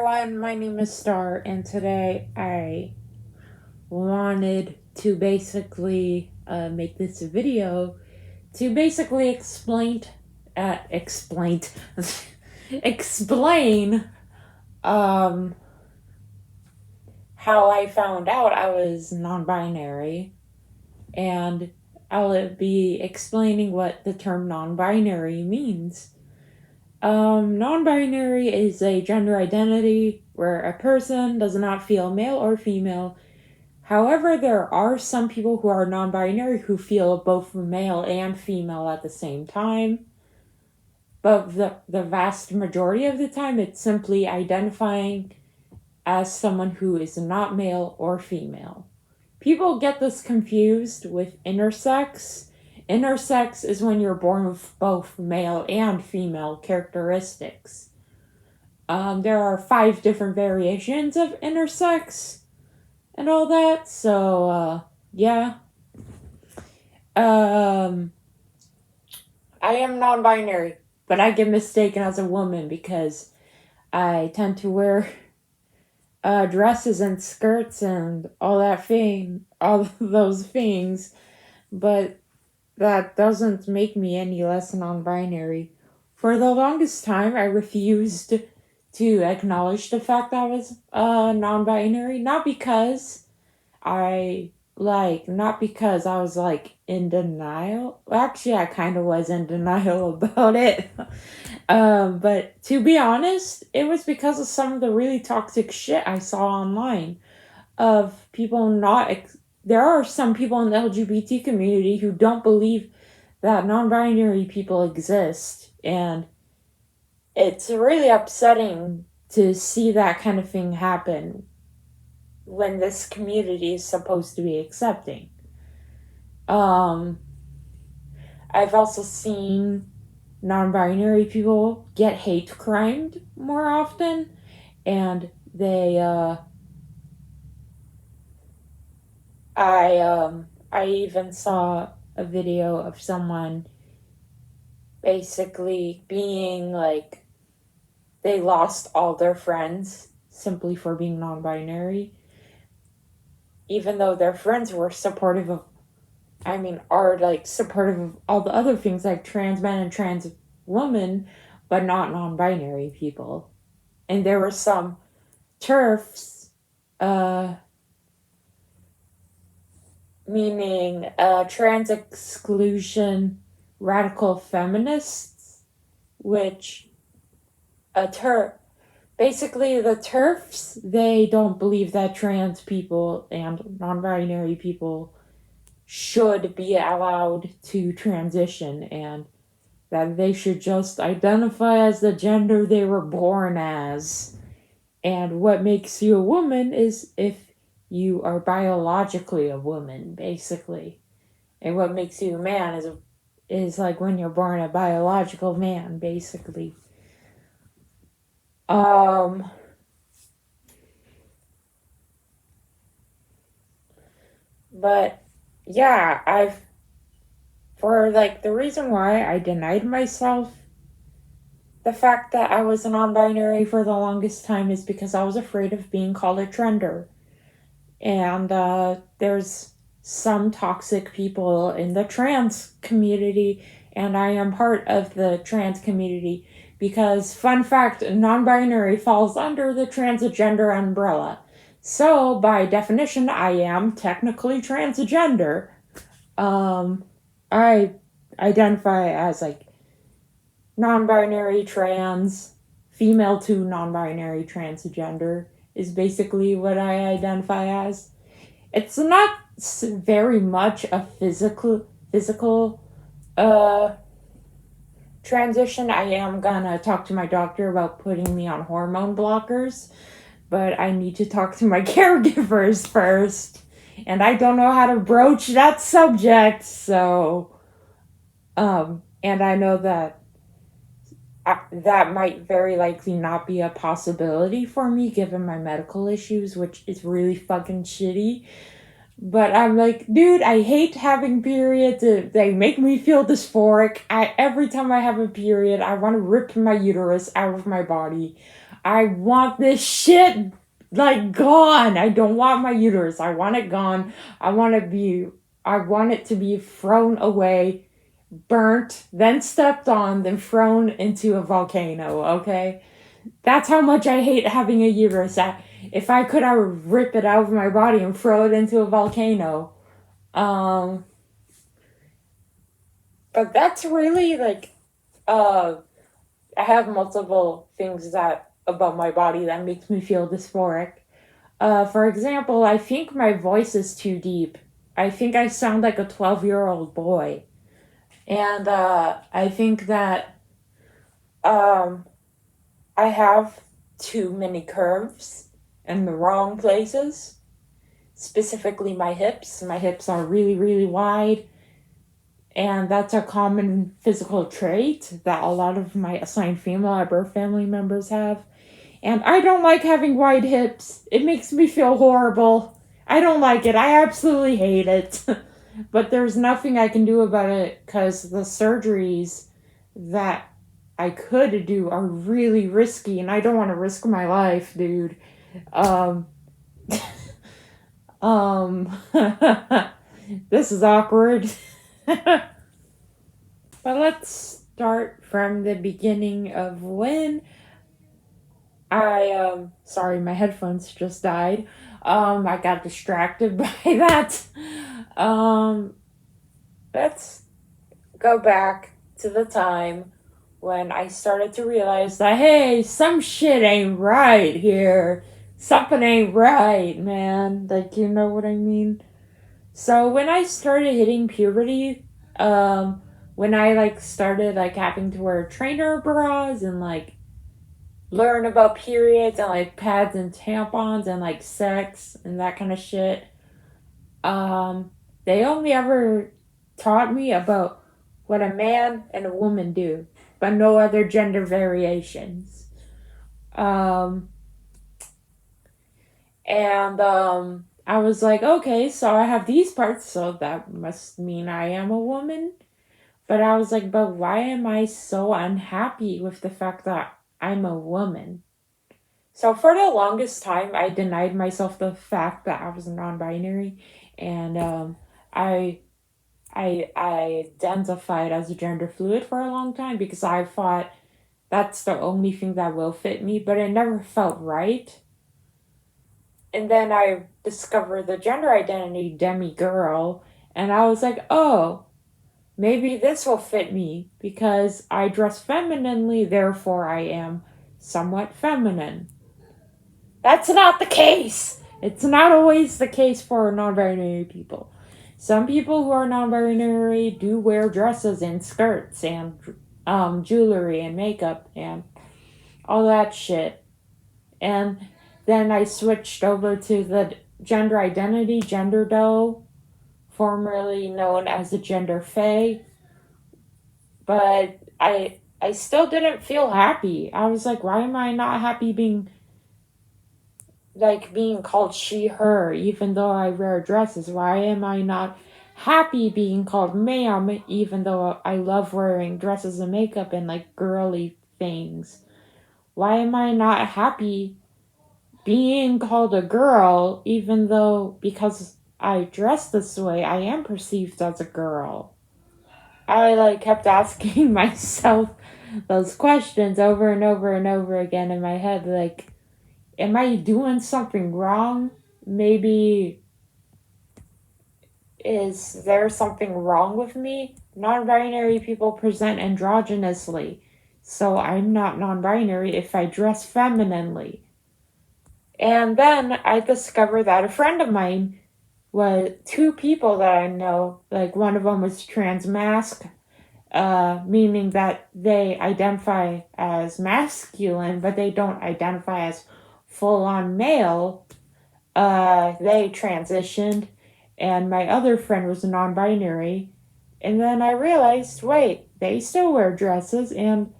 everyone, my name is Star, and today I wanted to basically make this video to basically explain how I found out I was non-binary, and I'll be explaining what the term non-binary means. Non-binary is a gender identity where a person does not feel male or female. However, there are some people who are non-binary who feel both male and female at the same time. But the vast majority of the time, it's simply identifying as someone who is not male or female. People get this confused with intersex. Intersex is when you're born with both male and female characteristics. There are 5 different variations of intersex and all that, so, yeah. I am non-binary, but I get mistaken as a woman because I tend to wear dresses and skirts and all those things, but that doesn't make me any less non-binary. For the longest time, I refused to acknowledge the fact that I was non-binary, not because I was in denial. Well, actually, I kind of was in denial about it. But to be honest, it was because of some of the really toxic shit I saw online of people there are some people in the LGBT community who don't believe that non-binary people exist, and it's really upsetting to see that kind of thing happen when this community is supposed to be accepting. I've also seen non-binary people get hate crimed more often, and I even saw a video of someone basically being like, they lost all their friends simply for being non-binary, even though their friends were supportive of all the other things like trans men and trans women, but not non-binary people. And there were some TERFs, meaning trans exclusion radical feminists, which basically the TERFs, they don't believe that trans people and non-binary people should be allowed to transition, and that they should just identify as the gender they were born as. And what makes you a woman is if you are biologically a woman, basically. And what makes you a man is like when you're born a biological man, basically. But yeah, the reason why I denied myself the fact that I was a non-binary for the longest time is because I was afraid of being called a trender. And there's some toxic people in the trans community, and I am part of the trans community because, fun fact, non-binary falls under the transgender umbrella. So, by definition, I am technically transgender. I identify as non-binary trans, female to non-binary transgender is basically what I identify as. It's not very much a physical transition. I am gonna talk to my doctor about putting me on hormone blockers, but I need to talk to my caregivers first, and I don't know how to broach that subject, so and I know that that might very likely not be a possibility for me given my medical issues, which is really fucking shitty. But I'm like, dude, I hate having periods. They make me feel dysphoric. Every time I have a period, I want to rip my uterus out of my body. I want this shit, like, gone. I don't want my uterus. I want it gone. I want it to be thrown away, burnt, then stepped on, then thrown into a volcano, okay? That's how much I hate having a uterus. If I could, I would rip it out of my body and throw it into a volcano. But that's really, like, I have multiple things that about my body that makes me feel dysphoric. For example, I think my voice is too deep. I think I sound like a 12-year-old boy. And I think that I have too many curves in the wrong places. Specifically my hips. My hips are really, really wide. And that's a common physical trait that a lot of my assigned female at birth family members have. And I don't like having wide hips. It makes me feel horrible. I don't like it. I absolutely hate it. But there's nothing I can do about it because the surgeries that I could do are really risky, and I don't want to risk my life, dude. This is awkward. But let's start from the beginning of when sorry, my headphones just died. I got distracted by that. Let's go back to the time when I started to realize that, hey, some shit ain't right here. Something ain't right, man. Like, you know what I mean? So when I started hitting puberty, when I, like, started, like, having to wear trainer bras and, like, learn about periods and, like, pads and tampons and, like, sex and that kind of shit, they only ever taught me about what a man and a woman do, but no other gender variations. I was like, okay, so I have these parts, so that must mean I am a woman. But I was like, but why am I so unhappy with the fact that I'm a woman? So for the longest time, I denied myself the fact that I was non-binary, and I identified as a gender fluid for a long time because I thought that's the only thing that will fit me, but it never felt right. And then I discovered the gender identity demi-girl, and I was like, oh, maybe this will fit me because I dress femininely, therefore I am somewhat feminine. That's not the case! It's not always the case for non-binary people. Some people who are non-binary do wear dresses and skirts and jewelry and makeup and all that shit. And then I switched over to the gender identity, gender dough, formerly known as the gender fae. But I still didn't feel happy. I was like, why am I not happy being called she, her, even though I wear dresses? Why am I not happy being called ma'am, even though I love wearing dresses and makeup and, like, girly things? Why am I not happy being called a girl, even though, because I dress this way, I am perceived as a girl? I, like, kept asking myself those questions over and over and over again in my head, like, am I doing something wrong? Maybe, is there something wrong with me? Non-binary people present androgynously, so I'm not non-binary if I dress femininely. And then I discovered that a friend of mine was two people that I know, like, one of them was transmasc, meaning that they identify as masculine, but they don't identify as full-on male. They transitioned, and my other friend was non-binary. And then I realized, wait, they still wear dresses, and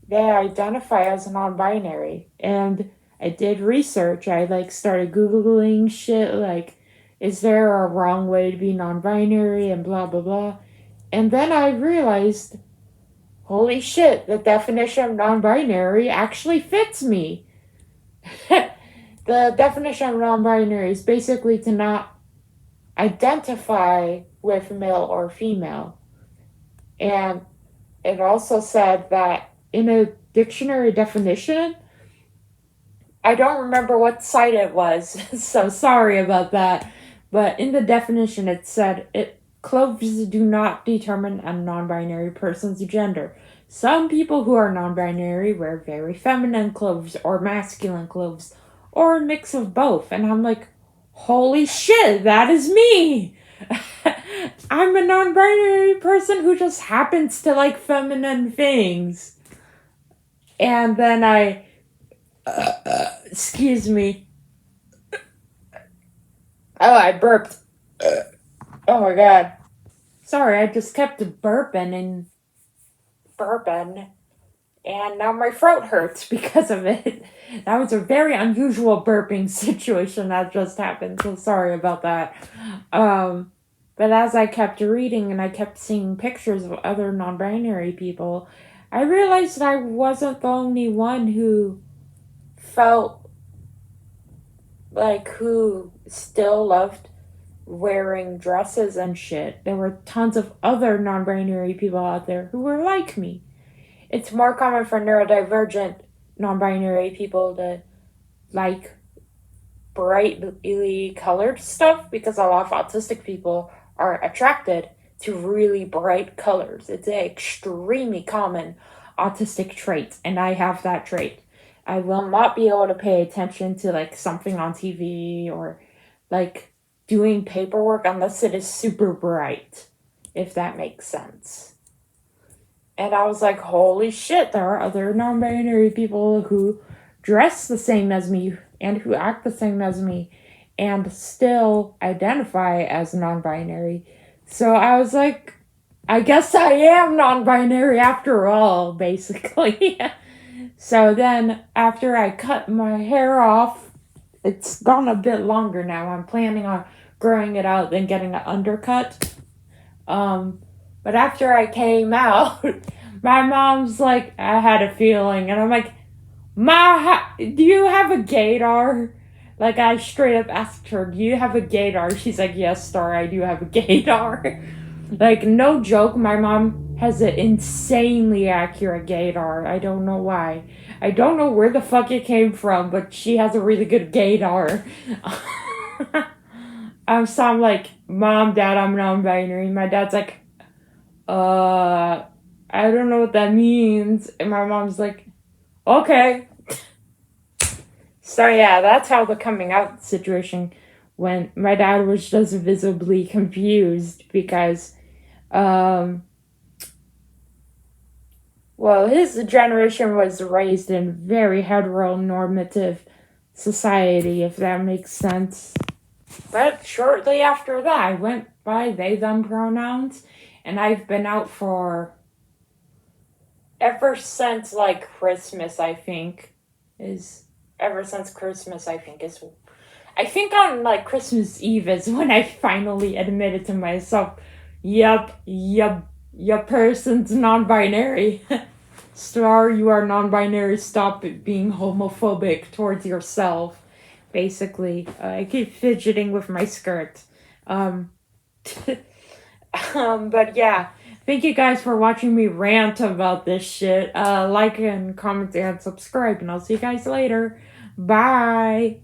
they identify as non-binary. And I did research. I, like, started Googling shit, like, is there a wrong way to be non-binary, and blah, blah, blah. And then I realized, holy shit, the definition of non-binary actually fits me. The definition of non-binary is basically to not identify with male or female. And it also said that in a dictionary definition, I don't remember what site it was, so sorry about that. But in the definition, it said clothes do not determine a non-binary person's gender. Some people who are non-binary wear very feminine clothes or masculine clothes or a mix of both. And I'm like, holy shit, that is me! I'm a non-binary person who just happens to like feminine things. And then excuse me. Oh, I burped. Oh my god. Sorry, I just kept burping, and now my throat hurts because of it. That was a very unusual burping situation that just happened, so sorry about that. But as I kept reading and I kept seeing pictures of other non-binary people, I realized I wasn't the only one who felt like who still loved wearing dresses and shit. There were tons of other non-binary people out there who were like me. It's more common for neurodivergent non-binary people to like brightly colored stuff because a lot of autistic people are attracted to really bright colors. It's an extremely common autistic trait, and I have that trait. I will not be able to pay attention to like something on TV or like doing paperwork unless it is super bright, if that makes sense. And I was like, holy shit, there are other non-binary people who dress the same as me and who act the same as me and still identify as non-binary. So I was like, I guess I am non-binary after all, basically. So then after I cut my hair off, it's gone a bit longer now. I'm planning on growing it out and getting an undercut. But after I came out, my mom's like, I had a feeling. And I'm like, Ma, do you have a gaydar? Like, I straight up asked her, do you have a gaydar? She's like, yes, Star, I do have a gaydar. Like, no joke, my mom has an insanely accurate gaydar. I don't know why. I don't know where the fuck it came from, but she has a really good gaydar. So I'm like, Mom, Dad, I'm non-binary. My dad's like, I don't know what that means. And my mom's like, okay. So yeah, that's how the coming out situation went. My dad was just visibly confused because, well, his generation was raised in very heteronormative society, if that makes sense. But shortly after that, I went by they, them pronouns, and I've been out for ever since, like, Christmas, I think, is... Ever since Christmas, I think on, like, Christmas Eve is when I finally admitted to myself, yup, your person's non-binary. Star, you are non-binary, stop being homophobic towards yourself. Basically, I keep fidgeting with my skirt. But yeah, thank you guys for watching me rant about this shit. Like and comment and subscribe, and I'll see you guys later. Bye.